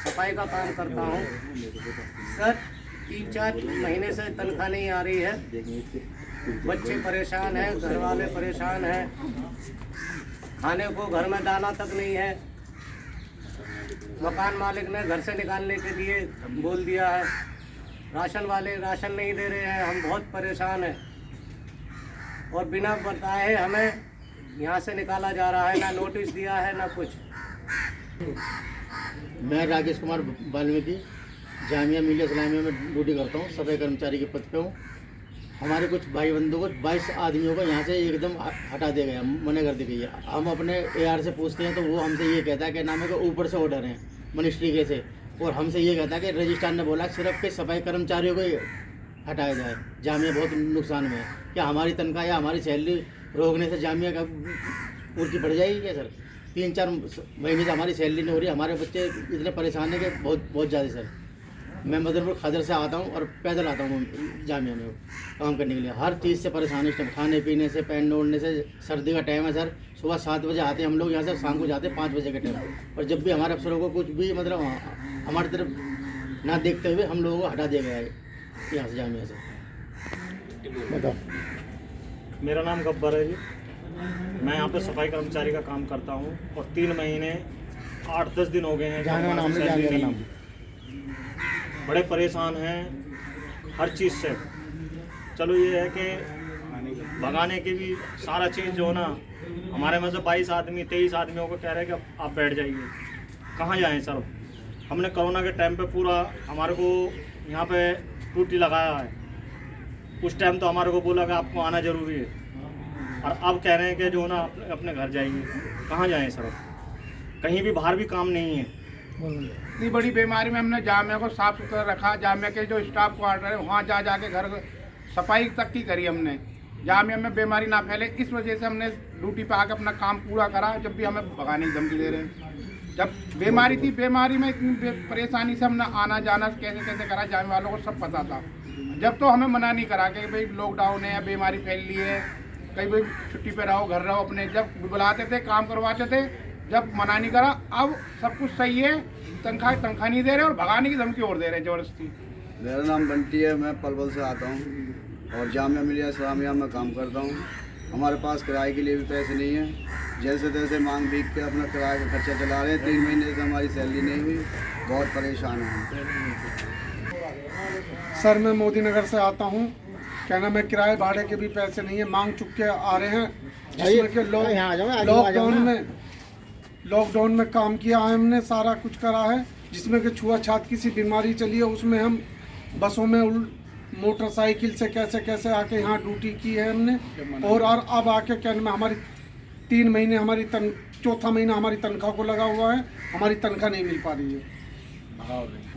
सफाई का काम करता हूँ सर। 3-4 महीने से तनख्वाह नहीं आ रही है। बच्चे परेशान हैं, घर वाले परेशान हैं, खाने को घर में दाना तक नहीं है। मकान मालिक ने घर से निकालने के लिए बोल दिया है। राशन वाले राशन नहीं दे रहे हैं। हम बहुत परेशान हैं और बिना बताए हमें यहाँ से निकाला जा रहा है। ना नोटिस दिया है ना कुछ। मैं राकेश कुमार वाल्मीकि जामिया मिलिया इस्लामिया में ड्यूटी करता हूँ। सफाई कर्मचारी के पद पे हूँ। हमारे कुछ भाई बंधु को 22 आदमियों को यहाँ से एकदम हटा दिया गया, मना कर दी गई है। हम अपने AR से पूछते हैं तो वो हमसे ये कहता है कि नाम है कि ऊपर से ऑर्डर है मिनिस्ट्री के से, और हमसे ये कहता है कि रजिस्ट्रार ने बोला सिर्फ के सफाई कर्मचारियों को ही हटाया जाए। जामिया बहुत नुकसान में है। क्या हमारी तनख्वाह या हमारी सैलरी रोकने से जामिया का पूर्ति बढ़ जाएगी क्या सर? 3-4 महीने से हमारी सैलरी नहीं हो रही। हमारे बच्चे इतने परेशान हैं कि बहुत ज़्यादा सर। मैं मदरपुर खदर से आता हूँ और पैदल आता हूँ जामिया में काम करने के लिए। हर चीज़ से परेशान इस टाइम, खाने पीने से, पैन ओढ़ने से। सर्दी का टाइम है सर, सुबह 7 बजे आते हैं हम लोग यहाँ से, शाम को जाते हैं 5 बजे के टाइम। और जब भी हमारे अफसरों को कुछ भी मतलब हमारी तरफ ना देखते हुए हम लोगों को हटा दिया गया है यहाँ से, जामिया से। बताओ। मेरा नाम गब्बर है जी। मैं यहाँ पे सफाई कर्मचारी का काम करता हूँ और 3 महीने 8-10 दिन हो गए हैं। जामिया नाम है, जामिया का नाम। बड़े परेशान हैं हर चीज़ से। चलो ये है कि भगाने की भी सारा चीज़ जो है ना, हमारे में से 22 आदमी 23 आदमियों को कह रहे हैं कि आप बैठ जाइए। कहाँ जाएं सर? हमने कोरोना के टाइम पे पूरा हमारे को यहाँ पे ड्यूटी लगाया है। उस टाइम तो हमारे को बोला कि आपको आना ज़रूरी है, और अब कह रहे हैं कि जो ना अपने घर जाइए। कहाँ जाएं सर? कहीं भी बाहर भी काम नहीं है। इतनी बड़ी बीमारी में हमने जामिया को साफ सुथरा रखा। जामिया के जो स्टाफ क्वार्टर है वहाँ जा जाके घर सफाई तक की करी हमने। जामिया में बीमारी ना फैले इस वजह से हमने ड्यूटी पे आकर अपना काम पूरा करा। जब भी हमें भगाने की धमकी दे रहे हैं। जब बीमारी थी, बीमारी में इतनी परेशानी से हमने आना जाना कैसे कैसे करा, जामिया वालों को सब पता था। जब तो हमें मना नहीं करा कि भाई लॉकडाउन है या बीमारी फैल रही है, कहीं भाई छुट्टी पे रहो, घर रहो अपने। जब बुलाते थे, काम करवाते थे, जब मना नहीं करा। अब सब कुछ सही है, तनख्वाह नहीं दे रहे और भगाने की धमकी और दे रहे हैं ज़बरदस्ती। मेरा नाम बंटी है। मैं पलवल से आता हूँ और जामिया मिलिया इस्लामिया में काम करता हूँ। हमारे पास किराए के लिए भी पैसे नहीं हैं। जैसे तैसे मांग भीग के अपना किराए का खर्चा चला रहे हैं। 3 महीने से हमारी सैलरी नहीं हुई। बहुत परेशान हैं सर मैं मोदी नगर से आता हूँ। क्या नाम है, किराए भाड़े के भी पैसे नहीं है, मांग चुक के आ रहे हैं। जिसमें कि लॉकडाउन में काम किया है हमने, सारा कुछ करा है। जिसमें कि छुआछूत की सी बीमारी चली है, उसमें हम बसों में मोटरसाइकिल से कैसे कैसे आके यहाँ ड्यूटी की है हमने। और अब आके क्या नाम है, हमारी 3 महीने हमारी चौथा महीना हमारी तनख्वाह को लगा हुआ है। हमारी तनख्वाह नहीं मिल पा रही है।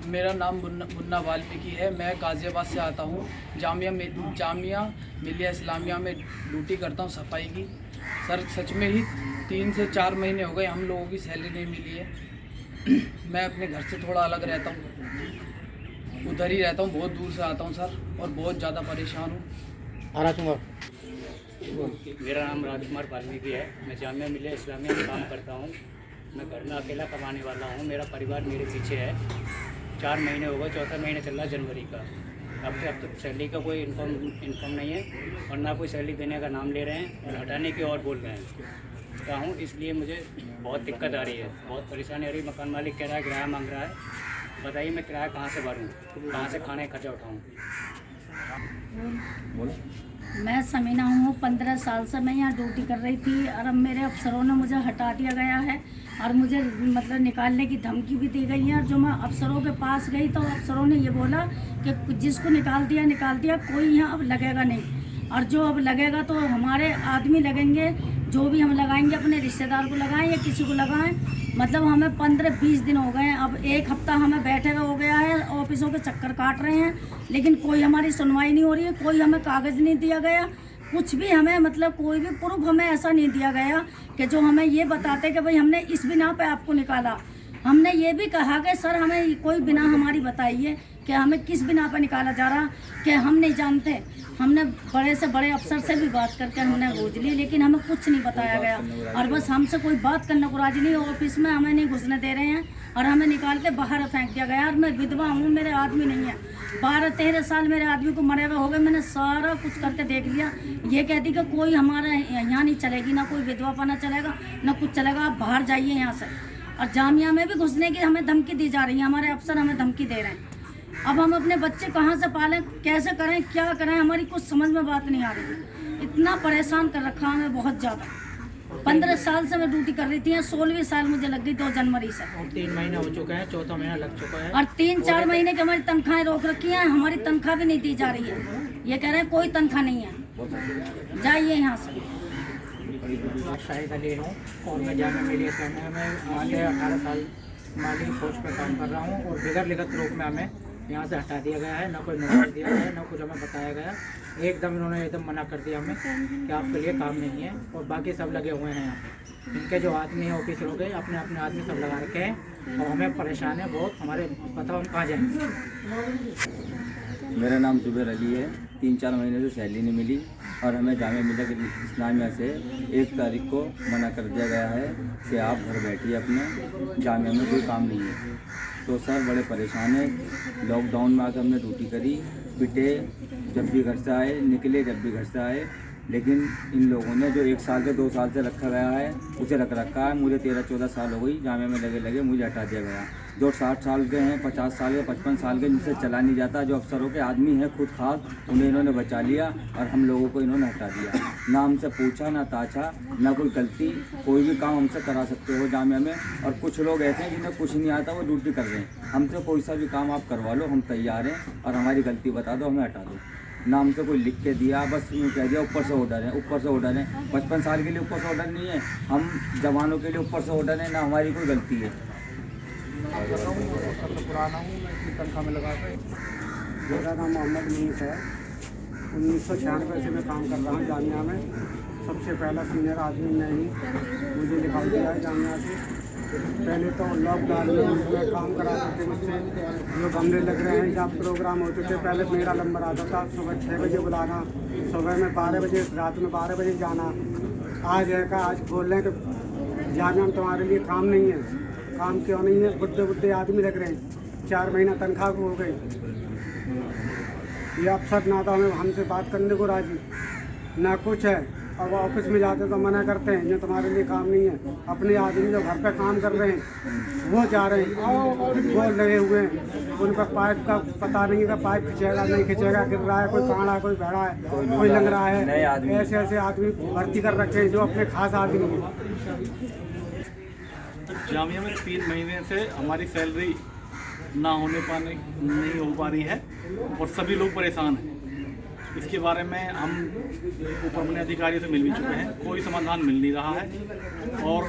मेरा नाम मुन्ना वाल्मीकि है। मैं गाज़ियाबाद से आता हूँ। जामिया मिलिया इस्लामिया में ड्यूटी करता हूँ सफाई की। सर सच में ही 3 से 4 महीने हो गए हम लोगों की सैलरी नहीं मिली है। मैं अपने घर से थोड़ा अलग रहता हूँ, उधर ही रहता हूँ, बहुत दूर से आता हूँ सर, और बहुत ज़्यादा परेशान हूँ। मेरा नाम राजकुमार वाल्मीकि है। मैं जामिया मिलिया इस्लामिया में काम करता हूँ। मैं घर में अकेला कमाने वाला हूँ। मेरा परिवार मेरे पीछे है। 4 महीने हो गए, चौथा महीना चल रहा है जनवरी का। अब तक सैलरी का कोई इन्फॉर्म नहीं है, और ना कोई सैलरी देने का नाम ले रहे हैं और हटाने की और बोल रहे हैं। क्या हूँ, इसलिए मुझे बहुत दिक्कत आ रही है, बहुत परेशानी आ रही है। मकान मालिक कह रहा है किराया मांग रहा है। बताइए मैं किराया कहाँ से भरूँ, कहाँ से खाने का खर्चा उठाऊँ? मैं समीना हूँ। 15 साल से मैं यहाँ ड्यूटी कर रही थी और अब मेरे अफसरों ने मुझे हटा दिया गया है और मुझे मतलब निकालने की धमकी भी दी गई है। और जो मैं अफसरों के पास गई तो अफसरों ने ये बोला कि जिसको निकाल दिया, कोई यहाँ अब लगेगा नहीं। और जो अब लगेगा तो हमारे आदमी लगेंगे, जो भी हम लगाएंगे अपने रिश्तेदार को लगाएं या किसी को लगाएं। मतलब हमें 15-20 दिन हो गए हैं। अब 1 हफ्ता हमें बैठे हुए हो गया है, ऑफिसों के चक्कर काट रहे हैं, लेकिन कोई हमारी सुनवाई नहीं हो रही है। कोई हमें कागज़ नहीं दिया गया, कुछ भी हमें मतलब कोई भी प्रूफ हमें ऐसा नहीं दिया गया कि जो हमें ये बताते कि भाई हमने इस बिना पे आपको निकाला। हमने ये भी कहा कि सर हमें कोई बिना हमारी बताइए कि हमें किस बिना पर निकाला जा रहा, कि हम नहीं जानते। हमने बड़े से बड़े अफसर से भी बात करके हमने खोज ली, लेकिन हमें कुछ नहीं बताया गया और बस हमसे कोई बात करने को राजी नहीं। ऑफिस में हमें नहीं घुसने दे रहे हैं और हमें निकाल के बाहर फेंक दिया गया। और मैं विधवा हूँ, मेरे आदमी नहीं है, 12-13 साल मेरे आदमी को मरे हुए हो गए। मैंने सारा कुछ करके देख लिया। ये कहती कि कोई हमारा यहाँ नहीं चलेगी, ना कोई विधवापना चलेगा ना कुछ चलेगा, आप बाहर जाइए यहाँ से। और जामिया में भी घुसने की हमें धमकी दी जा रही है, हमारे अफसर हमें धमकी दे रहे हैं। अब हम अपने बच्चे कहाँ से पालें, कैसे करें, क्या करें, हमारी कुछ समझ में बात नहीं आ रही है। इतना परेशान कर रखा हमें बहुत ज़्यादा। 15 साल से मैं ड्यूटी कर रही थी, 16वीं साल मुझे लग गई 2 जनवरी से। और 3 महीने हो चुके हैं, 4था महीना लग चुका है। और 3-4 महीने की हमारी तनख्वाहें रोक रखी हैं, हमारी तनख्वाह भी नहीं दी जा रही है। ये कह रहे हैं कोई तनख्वाह नहीं है, जाइए यहाँ से। शाहिद अली हूँ और मैं जामिया मिलिया इस्लामिया में आगे 18 साल माली पोस्ट पर काम कर रहा हूँ और बिगैर लिखित रूप में हमें यहाँ से हटा दिया गया है। ना कोई नोटिस दिया गया है, ना कुछ हमें बताया गया। एकदम इन्होंने एकदम मना कर दिया हमें कि आपके लिए काम नहीं है। और बाकी सब लगे हुए हैं यहाँ पे, इनके जो आदमी हैं ऑफिस लोग हैं, अपने अपने आदमी सब लगा रखे हैं और हमें परेशान है बहुत। हमारे बताओ हम कहाँ जाएंगे। मेरा नाम जुबैर अली है। 3-4 महीने से सैलरी नहीं मिली और हमें जामिया मिलिया इस्लामिया से 1 तारीख को मना कर दिया गया है कि आप घर बैठिए, अपने जामिया में कोई काम नहीं है। तो सर बड़े परेशान हैं। लॉकडाउन में आकर हमने ड्यूटी करी, पिटे जब भी घर से आए, निकले जब भी घर से आए। लेकिन इन लोगों ने जो 1 साल से 2 साल से रखा गया है उसे रख रखा है। मुझे 13-14 साल हो गई जामिया में लगे मुझे हटा दिया गया। जो 60 साल के हैं, 50 साल के, 55 साल के, जिनसे चला नहीं जाता, जो अफसरों के आदमी हैं खुद खास, उन्हें इन्होंने बचा लिया और हम लोगों को इन्होंने हटा दिया। ना हमसे पूछा, ना ताछा, ना कोई गलती। कोई भी काम हमसे करा सकते हो जामिया में। और कुछ लोग ऐसे हैं जिन्हें कुछ नहीं आता, वो ड्यूटी कर रहे हैं। हमसे कोई सा भी काम आप करवा लो, हम तैयार हैं और हमारी गलती बता दो, हमें हटा दो। ना हमसे कोई लिख के दिया, बस यूँ कह दिया ऊपर से ऑर्डर है, ऊपर से ऑर्डर है। 55 साल के लिए ऊपर से ऑर्डर नहीं है, हम जवानों के लिए ऊपर से ऑर्डर है, ना हमारी कोई गलती है। पुराना हूँ, मैं इतनी तनख्वाह में लगा कर। मेरा नाम मोहम्मद मुनीस है। 1996 से मैं काम कर रहा हूँ जामिया में। सबसे पहला सीनियर आदमी मैं ही, मुझे निकाल दिया है जामिया से। पहले तो लॉकडाउन में उसमें काम कराते थे मुझसे, जो कमरे लग रहे हैं जहाँ प्रोग्राम होते थे। पहले मेरा नंबर आता था, सुबह 6 बजे बुलाना, सुबह में 12 बजे, रात में 12 बजे जाना। आज है का आज बोल रहे हैं कि जामिया में तुम्हारे लिए काम नहीं है। काम क्यों नहीं है? बुढ़े आदमी लग रहे हैं, 4 महीना तनख्वाह को हो गई। ये अफसर ना तो हमें हमसे बात करने को राजी, ना कुछ है। अब ऑफिस में जाते तो मना करते हैं, ये तुम्हारे लिए काम नहीं है। अपने आदमी जो घर पे काम कर रहे हैं वो जा रहे हैं, वो लगे हुए हैं। उनका पाइप का पता नहीं है, पाइप खिंचेगा नहीं खिंचेगा, गिर रहा है, कोई काड़ा है, कोई बड़ा है, कोई लग रहा है। ऐसे ऐसे आदमी भर्ती कर रखे हैं जो अपने खास आदमी हैं। जामिया में 3 महीने से हमारी सैलरी ना नहीं हो पा रही है और सभी लोग परेशान हैं। इसके बारे में हम ऊपर अपने अधिकारियों से मिल भी चुके हैं, कोई समाधान मिल नहीं रहा है। और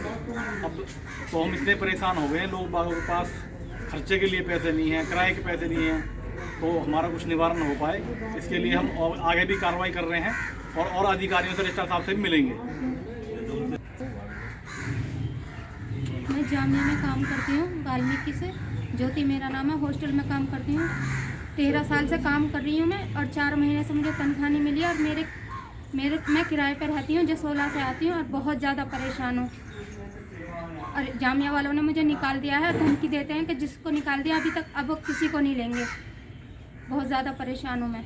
अब तो हम इतने परेशान हो गए हैं, लोग बागों के पास खर्चे के लिए पैसे नहीं हैं, किराए के पैसे नहीं हैं, तो हमारा कुछ निवारण हो पाए इसके लिए हम आगे भी कार्रवाई कर रहे हैं और अधिकारियों से रजिस्ट्रार साहब से भी मिलेंगे। मैं जामिया में काम करती हूँ, वाल्मीकि से। ज्योति मेरा नाम है, हॉस्टल में काम करती हूँ। 13 साल से काम कर रही हूँ मैं और 4 महीने से मुझे तनख्वाह नहीं मिली। और मैं किराए पर रहती हूँ, जो 16 से आती हूँ और बहुत ज़्यादा परेशान हूँ। और जामिया वालों ने मुझे निकाल दिया है, धमकी देते हैं कि जिसको निकाल दिया अभी तक अब किसी को नहीं लेंगे। बहुत ज़्यादा परेशान हूँ मैं।